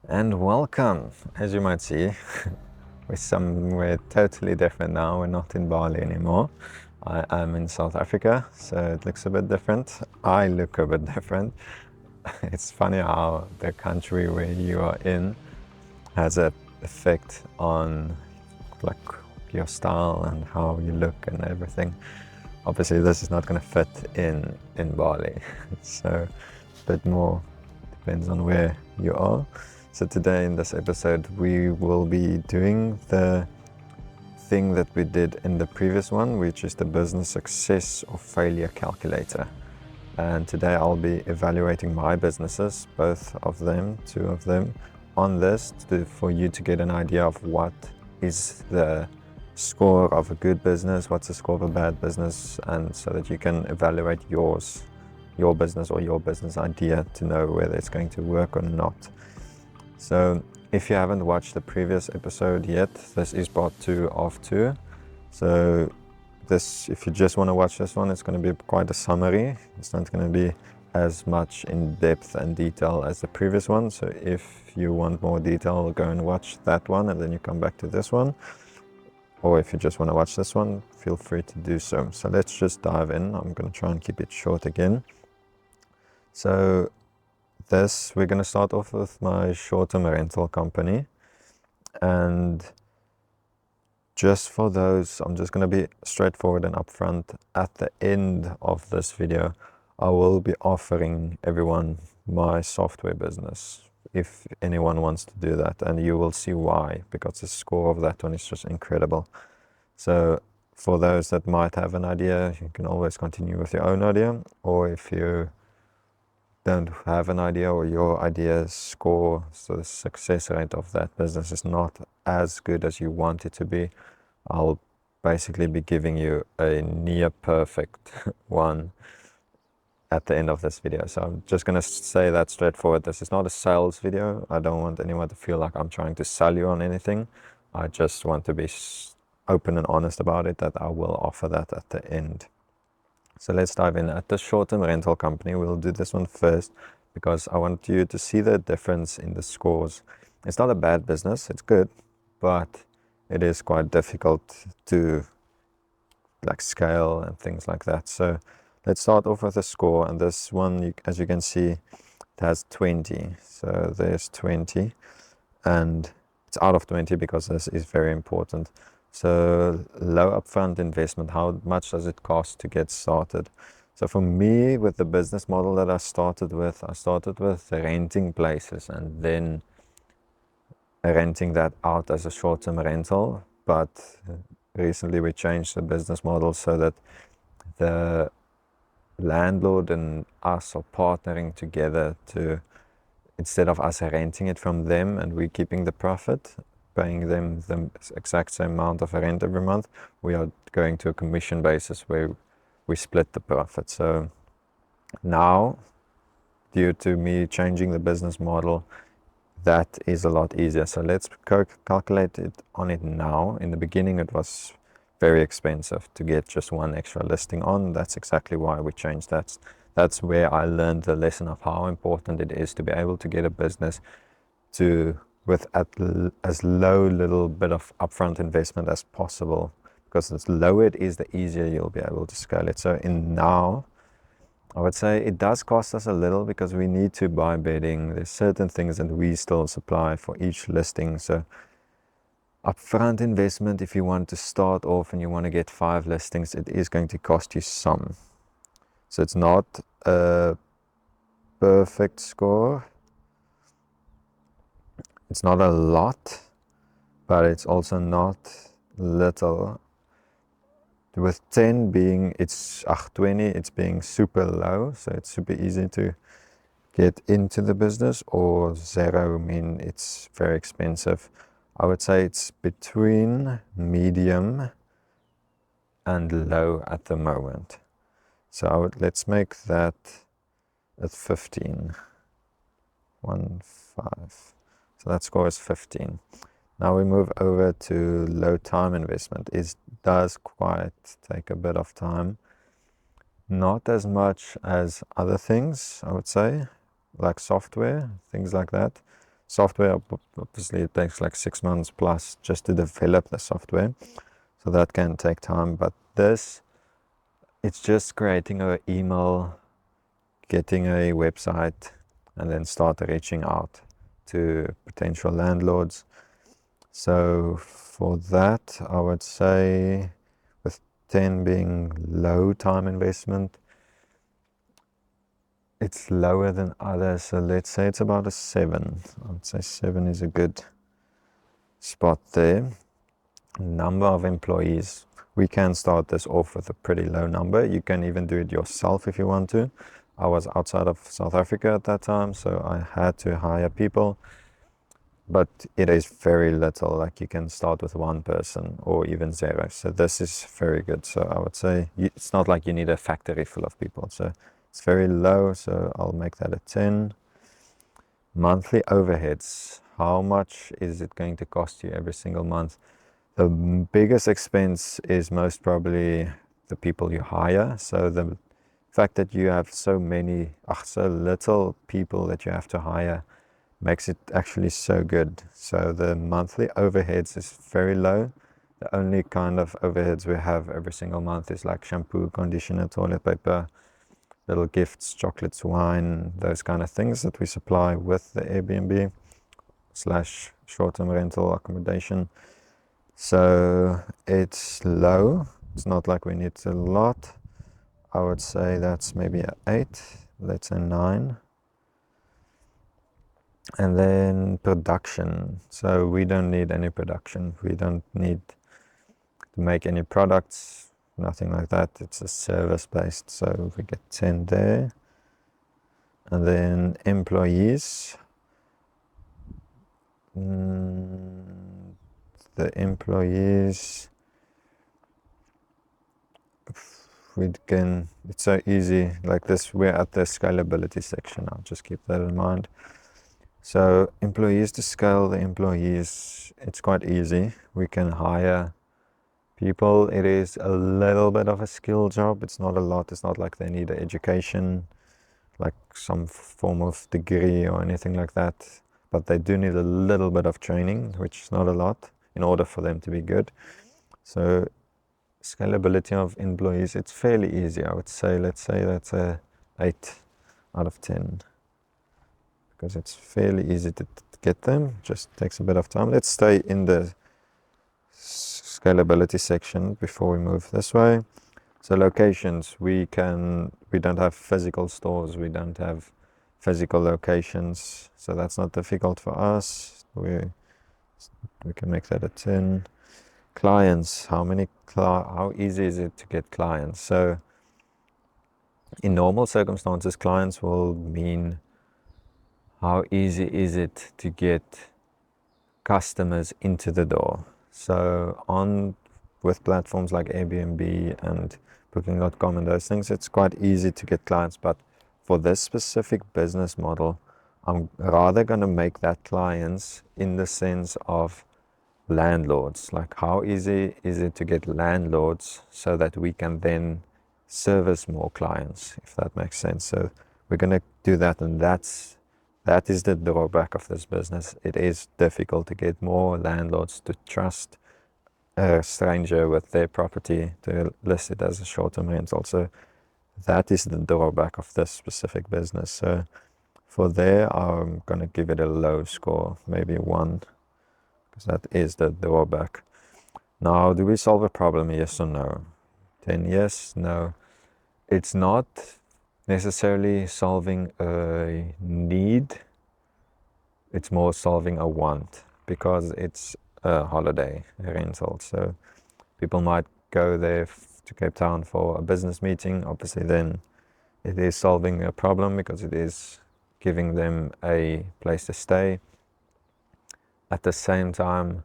And welcome. As you might see, we're somewhere totally different now. We're not in Bali anymore. I am in South Africa, so it looks a bit different. I look a bit different. It's funny how the country where you are in has an effect on like your style and how you look and everything. Obviously, this is not going to fit in Bali, so a bit more depends on where you are. So today in this episode we will be doing the thing that we did in the previous one, which is the business success or failure calculator. And today I'll be evaluating my businesses, both of them, two of them, on this for you to get an idea of what is the score of a good business, what's the score of a bad business, and so that you can evaluate your business or your business idea to know whether it's going to work or not. So if you haven't watched the previous episode yet, this is part 2 of 2. So if you just want to watch this one, it's going to be quite a summary. It's not going to be as much in depth and detail as the previous one. So if you want more detail, go and watch that one and then you come back to this one. Or if you just want to watch this one, feel free to do so. So let's just dive in. I'm going to try and keep it short again. So we're going to start off with my short-term rental company. And just for those, I'm just going to be straightforward and upfront. At the end of this video, I will be offering everyone my software business, if anyone wants to do that. And you will see why, because the score of that one is just incredible. So for those that might have an idea, you can always continue with your own idea. Or if you don't have an idea or your idea's score, so the success rate of that business is not as good as you want it to be, I'll basically be giving you a near perfect one at the end of this video. So I'm just going to say that straightforward. This is not a sales video. I don't want anyone to feel like I'm trying to sell you on anything. I just want to be open and honest about it, that I will offer that at the end. So let's dive in. At the short-term rental company, we'll do this one first because I want you to see the difference in the scores. It's not a bad business, it's good, but it is quite difficult to scale and things like that. So let's start off with a score, and this one, as you can see, it has 20. So there's 20, and it's out of 20 because this is very important. So low upfront investment, how much does it cost to get started? So for me, with the business model that I started with renting places and then renting that out as a short-term rental. But recently we changed the business model so that the landlord and us are partnering together to, instead of us renting it from them and we keeping the profit, paying them the exact same amount of rent every month, we are going to a commission basis where we split the profit. So now, due to me changing the business model, that is a lot easier. So let's calculate it on it now. In the beginning, it was very expensive to get just one extra listing on. That's exactly why we changed that. That's where I learned the lesson of how important it is to be able to get a business with as low little bit of upfront investment as possible, because the lower it is, the easier you'll be able to scale it. So now, I would say it does cost us a little because we need to buy bedding. There's certain things that we still supply for each listing. So upfront investment, if you want to start off and you want to get 5 listings, it is going to cost you some. So it's not a perfect score. It's not a lot, but it's also not little. With 10 being, 20, it's being super low, so it's super easy to get into the business, or 0 mean it's very expensive. I would say it's between medium and low at the moment. So let's make that at 15. 1, 5. So that score is 15. Now we move over to low time investment. It does quite take a bit of time. Not as much as other things, I would say, like software, things like that. software, obviously it takes like 6 months plus just to develop the software. So that can take time, but this, it's just creating an email, getting a website, and then start reaching out to potential landlords. So for that, I would say with 10 being low time investment, it's lower than others. So let's say it's about a 7. I'd say 7 is a good spot there. Number of employees, we can start this off with a pretty low number. You can even do it yourself if you want to. I was outside of South Africa at that time, so I had to hire people, but it is very little. Like you can start with 1 person or even 0. So this is very good. So I would say it's not like you need a factory full of people. So it's very low. So I'll make that a 10. Monthly overheads. How much is it going to cost you every single month? The biggest expense is most probably the people you hire. So the fact that you have so little people that you have to hire makes it actually so good. So the monthly overheads is very low. The only kind of overheads we have every single month is like shampoo, conditioner, toilet paper, little gifts, chocolates, wine, those kind of things that we supply with the Airbnb / short-term rental accommodation. So it's low. It's not like we need a lot. I would say that's maybe an 8. Let's say 9. And then production. So we don't need any production. We don't need to make any products, nothing like that. It's a service based. So we get 10 there. And then employees. The employees, it's so easy like this. We're at the scalability section. I'll just keep that in mind. So employees, to scale the employees, it's quite easy. We can hire people. It is a little bit of a skill job. It's not a lot. It's not like they need an education, like some form of degree or anything like that. But they do need a little bit of training, which is not a lot, in order for them to be good. So scalability of employees, it's fairly easy. I would say, let's say that's a 8 out of 10. Because it's fairly easy to get them, just takes a bit of time. Let's stay in the scalability section before we move this way. So locations, we don't have physical stores, we don't have physical locations, so that's not difficult for us. We can make that a 10. Clients, how easy is it to get clients? So in normal circumstances, clients will mean how easy is it to get customers into the door. So with platforms like Airbnb and Booking.com and those things, it's quite easy to get clients. But for this specific business model, I'm rather going to make that clients in the sense of landlords. Like how easy is it to get landlords so that we can then service more clients, if that makes sense. So we're going to do that, and that is the drawback of this business. It is difficult to get more landlords to trust a stranger with their property to list it as a short-term rental. So that is the drawback of this specific business. So for there, I'm going to give it a low score, maybe 1, because that is the drawback. Now, do we solve a problem? Yes or no? 10 yes, no. It's not necessarily solving a need. It's more solving a want, because it's a holiday rental. So people might go there to Cape Town for a business meeting. Obviously, then it is solving a problem because it is giving them a place to stay. At the same time,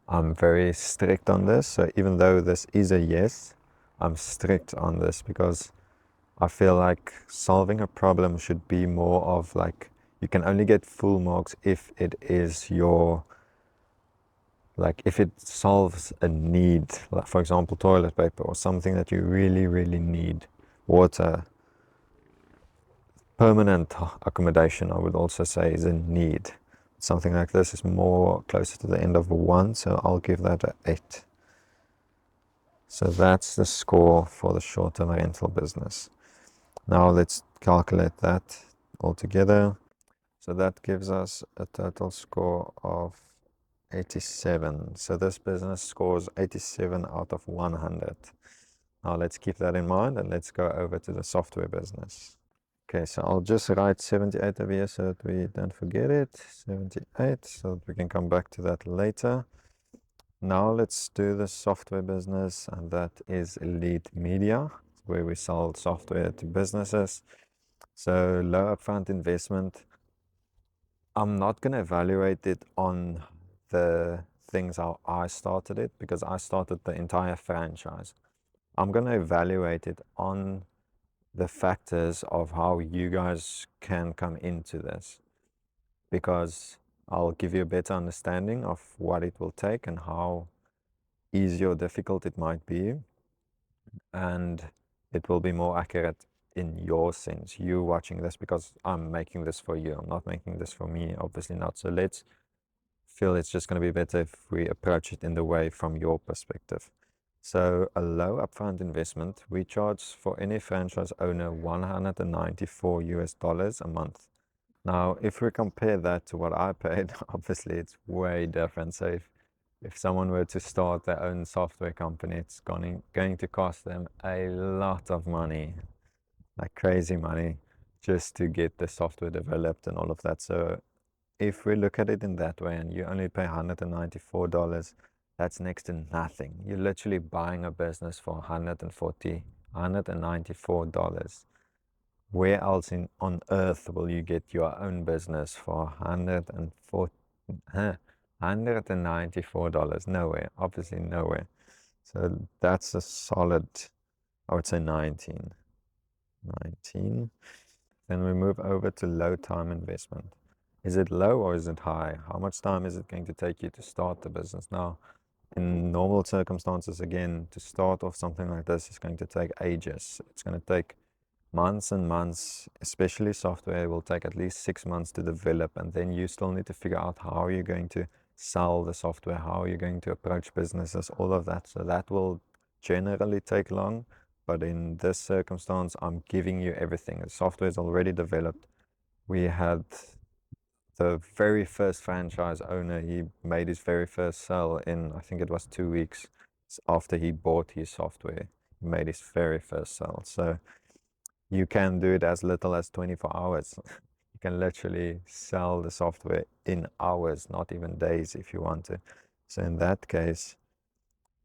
I'm very strict on this. So even though this is a yes, I'm strict on this because I feel like solving a problem should be more of like, you can only get full marks if it is if it solves a need, like for example, toilet paper or something that you really, really need, water. Permanent accommodation, I would also say, is a need. something like this is more closer to the end of a 1, so I'll give that a 8. So that's the score for the short-term rental business. Now let's calculate that all together. So that gives us a total score of 87. So this business scores 87 out of 100. Now let's keep that in mind and let's go over to the software business. Okay, so I'll just write 78 over here so that we don't forget it. 78, so that we can come back to that later. Now let's do the software business, and that is Elite Media, where we sell software to businesses. So low upfront investment. I'm not going to evaluate it on the things how I started it, because I started the entire franchise. I'm going to evaluate it on the factors of how you guys can come into this, because I'll give you a better understanding of what it will take and how easy or difficult it might be, and it will be more accurate in your sense, you watching this, because I'm making this for you. I'm not making this for me, obviously not. So let's feel it's just going to be better if we approach it in the way from your perspective. So a low upfront investment, we charge for any franchise owner $194 US a month. Now, if we compare that to what I paid, obviously it's way different. So if someone were to start their own software company, it's going to cost them a lot of money, like crazy money, just to get the software developed and all of that. So if we look at it in that way and you only pay $194, that's next to nothing. You're literally buying a business for $194. Where else on earth will you get your own business for $194? Nowhere, obviously nowhere. So that's a solid, I would say 19. Then we move over to low time investment. Is it low or is it high? How much time is it going to take you to start the business? Now, in normal circumstances, again, to start off something like this is going to take ages. It's going to take months and months, especially software will take at least 6 months to develop, and then you still need to figure out how you're going to sell the software, how you're going to approach businesses, all of that. So that will generally take long, but in this circumstance, I'm giving you everything. The software is already developed. We had the very first franchise owner, he made his very first sale in, I think it was 2 weeks after he bought his software. He made his very first sale. So you can do it as little as 24 hours. You can literally sell the software in hours, not even days if you want to. So in that case,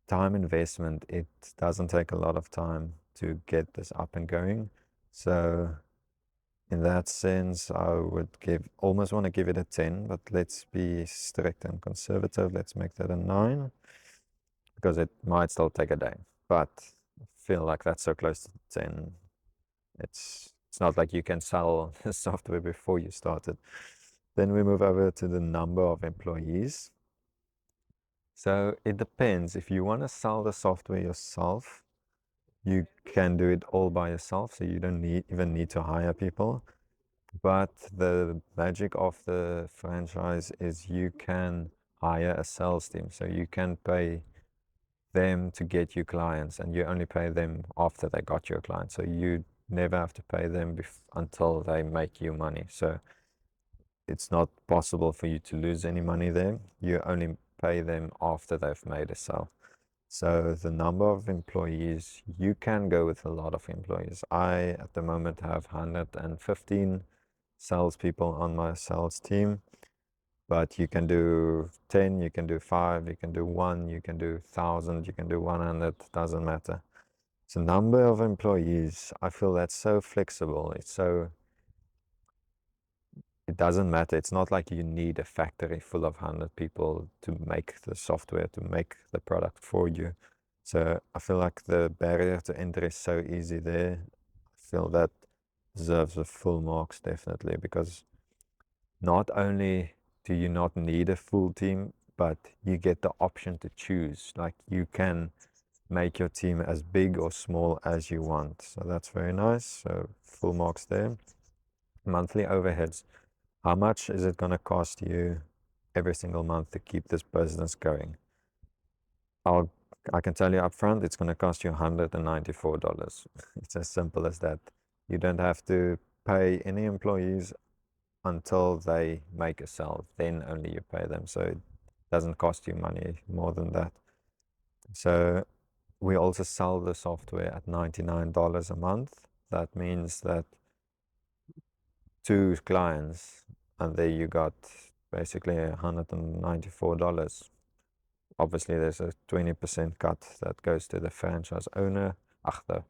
time investment, it doesn't take a lot of time to get this up and going. So in that sense, I would almost want to give it a 10, but let's be strict and conservative. Let's make that a 9, because it might still take a day. But I feel like that's so close to 10. It's not like you can sell the software before you start it. Then we move over to the number of employees. So it depends. If you want to sell the software yourself, you can do it all by yourself, so you don't even need to hire people. But the magic of the franchise is you can hire a sales team. So you can pay them to get you clients, and you only pay them after they got your clients. So you never have to pay them until they make you money. So it's not possible for you to lose any money there. You only pay them after they've made a sale. So the number of employees, you can go with a lot of employees. I, at the moment, have 115 salespeople on my sales team, but you can do 10, you can do 5, you can do 1, you can do 1,000, you can do 100, doesn't matter. So number of employees, I feel that's so flexible. It doesn't matter. It's not like you need a factory full of 100 people to make the software, to make the product for you. So I feel like the barrier to entry is so easy there. I feel that deserves a full marks, definitely, because not only do you not need a full team, but you get the option to choose. Like, you can make your team as big or small as you want. So that's very nice. So full marks there. Monthly overheads. How much is it going to cost you every single month to keep this business going. I can tell you upfront, it's going to cost you $194. It's as simple as that. You don't have to pay any employees until they make a sale. Then only you pay them. So it doesn't cost you money more than that. So we also sell the software at $99 a month. That means that 2 clients, and there you got basically $194. Obviously, there's a 20% cut that goes to the franchise owner. The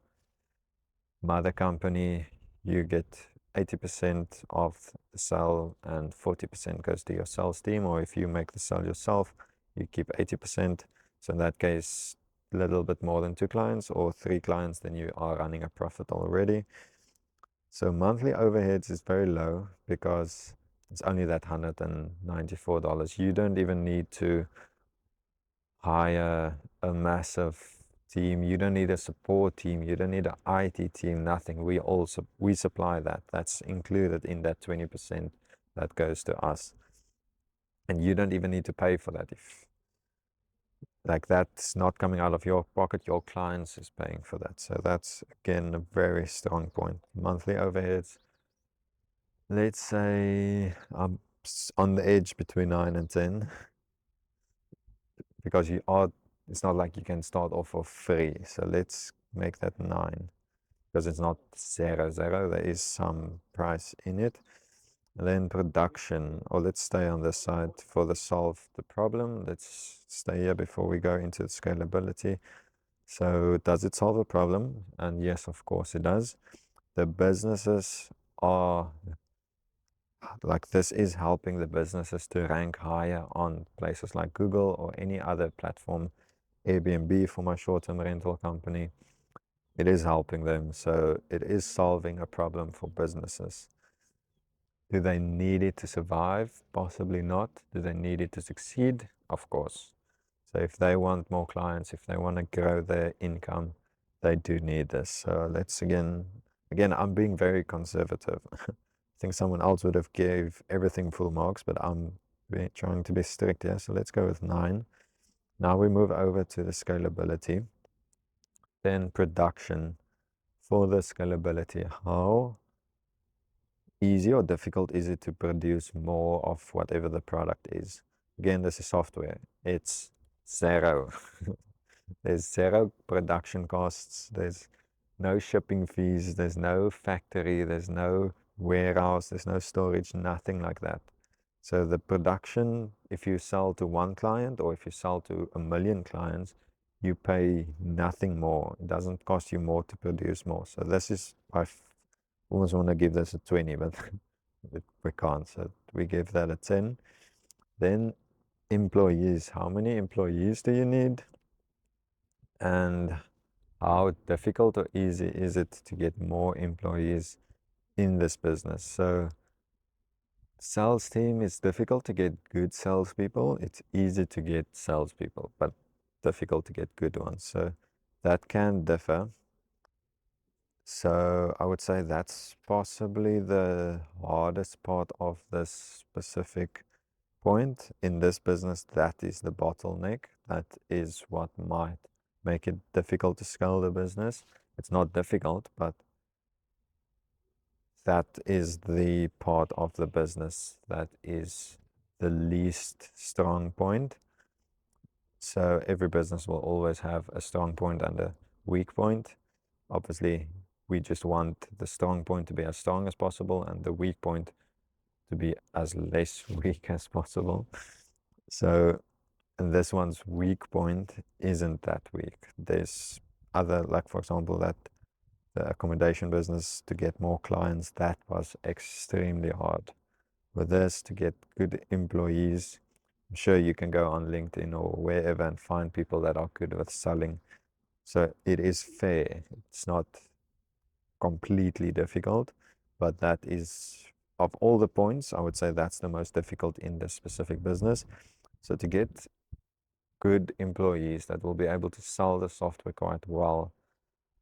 mother company, you get 80% of the sale and 40% goes to your sales team. Or if you make the sale yourself, you keep 80%. So in that case, a little bit more than 2 clients or 3 clients, then you are running a profit already. So monthly overheads is very low because it's only that $194. You don't even need to hire a massive team. You don't need a support team. You don't need an IT team, nothing. We supply that. That's included in that 20% that goes to us. And you don't even need to pay for that. If like that's not coming out of your pocket, your clients is paying for that. So that's again a very strong point. Monthly overheads, let's say I'm on the edge between 9 and 10 because it's not like you can start off for free. So let's make that 9 because it's not 0, 0. There is some price in it. And then production, or let's stay on this side for the solve the problem. Let's stay here before we go into scalability. So does it solve a problem? And yes, of course it does. The businesses are like this is helping the businesses to rank higher on places like Google or any other platform. Airbnb for my short-term rental company, it is helping them. So it is solving a problem for businesses. Do they need it to survive? Possibly not. Do they need it to succeed? Of course. So if they want more clients, if they want to grow their income, they do need this. So let's again, I'm being very conservative. I think someone else would have gave everything full marks, but I'm trying to be strict here. So let's go with 9. Now we move over to the scalability. Then production. For the scalability, how easy or difficult is it to produce more of whatever the product is? Again, this is software. It's 0. There's 0 production costs. There's no shipping fees. There's no factory. There's no warehouse. There's no storage, nothing like that. So the production, if you sell to 1 client or if you sell to 1,000,000 clients, you pay nothing more. It doesn't cost you more to produce more. So this is, I almost want to give this a 20, but we can't. So we give that a 10. Then employees. How many employees do you need? And how difficult or easy is it to get more employees in this business? So sales team, it's difficult to get good salespeople. It's easy to get salespeople, but difficult to get good ones. So that can differ. So I would say that's possibly the hardest part of this specific point in this business. That is the bottleneck. That is what might make it difficult to scale the business. It's not difficult, but that is the part of the business that is the least strong point. So every business will always have a strong point and a weak point. Obviously, we just want the strong point to be as strong as possible and the weak point to be as less weak as possible. So this one's weak point isn't that weak. There's other, like for example, that the accommodation business, to get more clients, that was extremely hard. With this, to get good employees, I'm sure you can go on LinkedIn or wherever and find people that are good with selling. So it is fair. It's not completely difficult, but that is, of all the points, I would say that's the most difficult in this specific business. So to get good employees that will be able to sell the software quite well,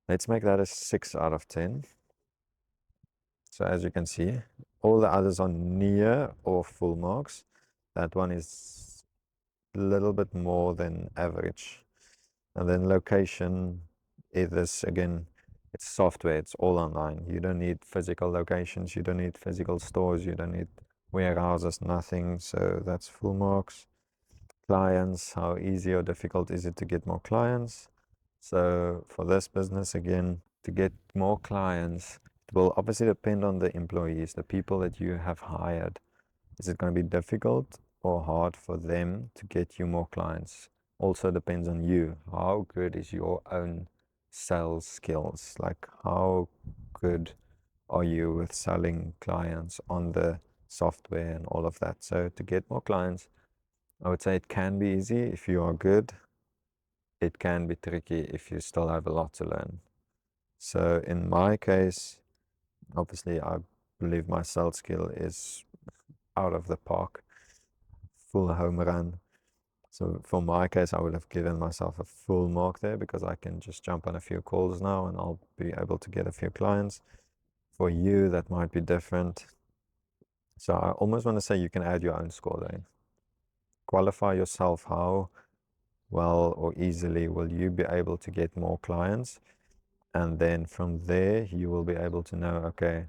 let's make that a 6 out of 10. So as you can see, all the others are near or full marks. That one is a little bit more than average. And then location is this, again, it's software, it's all online. You don't need physical locations, you don't need physical stores, you don't need warehouses, nothing. So that's full marks. Clients, how easy or difficult is it to get more clients? So for this business, again, to get more clients, it will obviously depend on the employees, the people that you have hired. Is it going to be difficult or hard for them to get you more clients? Also depends on you. How good is your own sales skills? Like, how good are you with selling clients on the software and all of that? So to get more clients, I would say it can be easy if you are good. It can be tricky if you still have a lot to learn. So in my case, obviously I believe my sales skill is out of the park, full home run. So for my case, I would have given myself a full mark there because I can just jump on a few calls now and I'll be able to get a few clients. For you, that might be different. So I almost want to say you can add your own score there. Qualify yourself. How well or easily will you be able to get more clients? And then from there, you will be able to know, okay,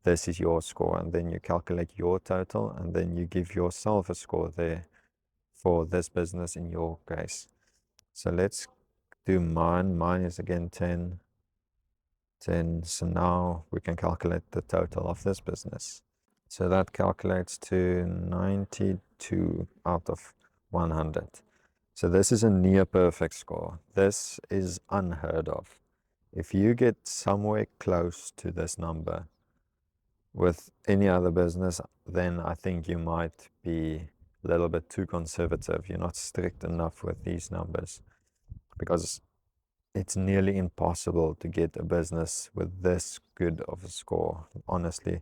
this is your score. And then you calculate your total and then you give yourself a score there for this business in your case. So let's do mine. Mine is again 10. So now we can calculate the total of this business. So that calculates to 92 out of 100. So this is a near perfect score. This is unheard of. If you get somewhere close to this number with any other business, then I think you might be a little bit too conservative. You're not strict enough with these numbers because it's nearly impossible to get a business with this good of a score, honestly.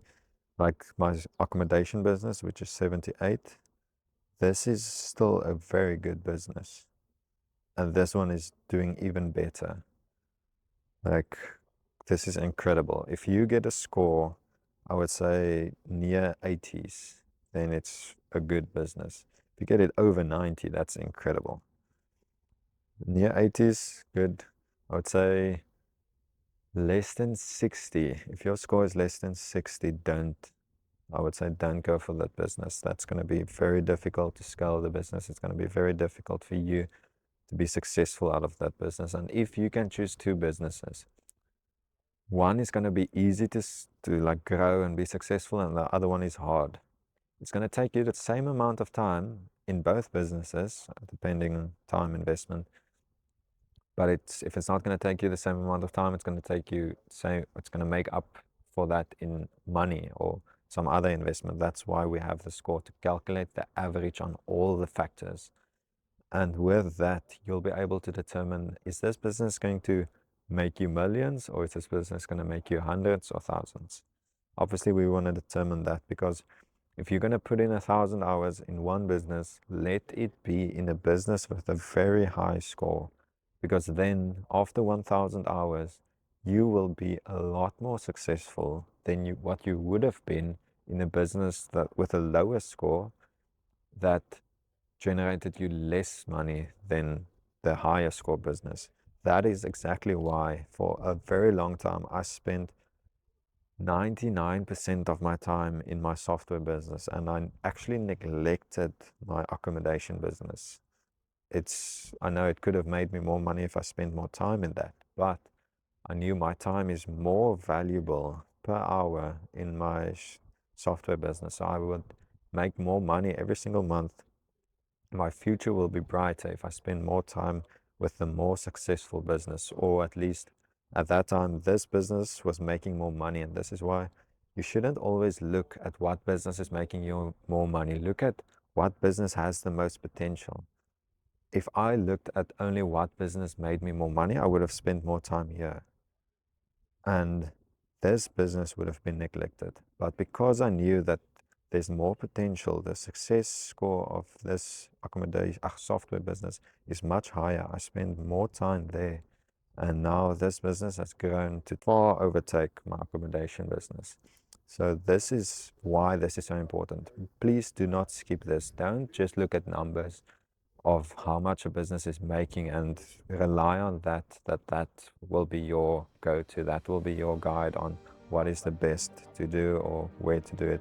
Like my accommodation business, which is 78, this is still a very good business. And this one is doing even better. Like, this is incredible. If you get a score, I would say near 80s, then it's a good business. If you get it over 90, that's incredible. Near 80s, good. I would say less than 60. If your score is less than 60, I would say don't go for that business. That's going to be very difficult to scale the business. It's going to be very difficult for you to be successful out of that business. And if you can choose two businesses, one is going to be easy to like grow and be successful, and the other one is hard. It's going to take you the same amount of time in both businesses, depending on time investment. But if it's not going to take you the same amount of time, it's going to take you, say, it's going to make up for that in money or some other investment. That's why we have the score, to calculate the average on all the factors. And with that, you'll be able to determine, is this business going to make you millions, or is this business going to make you hundreds or thousands? Obviously, we want to determine that, because if you're going to put in 1,000 hours in one business, let it be in a business with a very high score, because then after 1,000 hours, you will be a lot more successful than what you would have been in a business that with a lower score that generated you less money than the higher score business. That is exactly why for a very long time I spent 99% of my time in my software business, and I actually neglected my accommodation business. I know it could have made me more money if I spent more time in that, but I knew my time is more valuable per hour in my software business. So I would make more money every single month. My future will be brighter if I spend more time with the more successful business, or at least at that time, this business was making more money. And this is why you shouldn't always look at what business is making you more money. Look at what business has the most potential. If I looked at only what business made me more money, I would have spent more time here, and this business would have been neglected. But because I knew that there's more potential, the success score of this accommodation software business is much higher, I spend more time there. And now this business has grown to far overtake my accommodation business. So this is why this is so important. Please do not skip this. Don't just look at numbers of how much a business is making and rely on that will be your go-to. That will be your guide on what is the best to do or where to do it.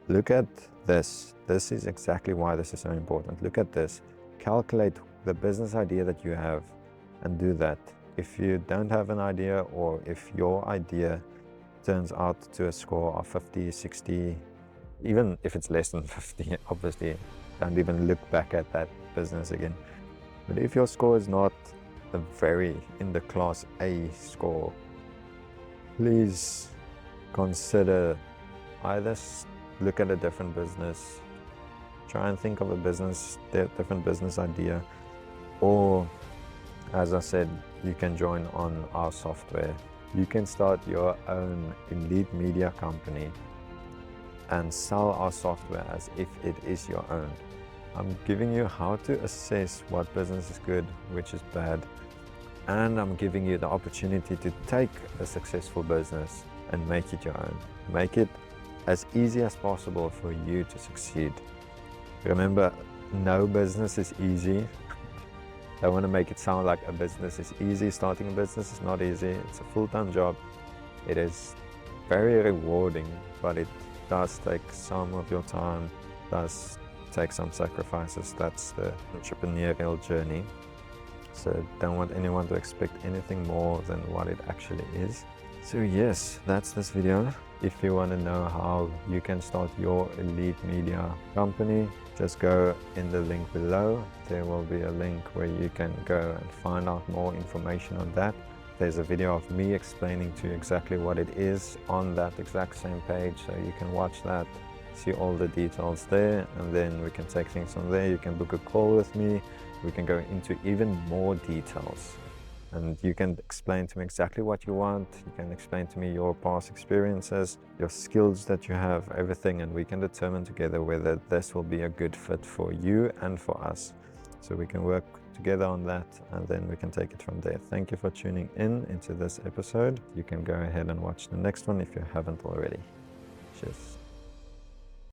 Look at this. This is exactly why this is so important. Look at this. Calculate the business idea that you have and do that. If you don't have an idea, or if your idea turns out to a score of 50, 60, even if it's less than 50, obviously don't even look back at that business again. But if your score is not a very in the class A score, please consider either look at a different business, try and think of a different business idea, or as I said, you can join on our software. You can start your own elite media company and sell our software as if it is your own. I'm giving you how to assess what business is good, which is bad, and I'm giving you the opportunity to take a successful business and make it your own. Make it as easy as possible for you to succeed. Remember, no business is easy. I want to make it sound like a business is easy. Starting a business is not easy. It's a full-time job. It is very rewarding, but it does take some of your time, does take some sacrifices. That's the entrepreneurial journey. So don't want anyone to expect anything more than what it actually is. So yes, that's this video. If you want to know how you can start your elite media company, just go in the link below. There will be a link where you can go and find out more information on that. There's a video of me explaining to you exactly what it is on that exact same page, so you can watch that, see all the details there, and then we can take things from there. You can book a call with me. We can go into even more details, and you can explain to me exactly what you want. You can explain to me your past experiences, your skills that you have, everything, and we can determine together whether this will be a good fit for you and for us. So we can work together on that, and then we can take it from there. Thank you for tuning in into this episode. You can go ahead and watch the next one if you haven't already. Cheers.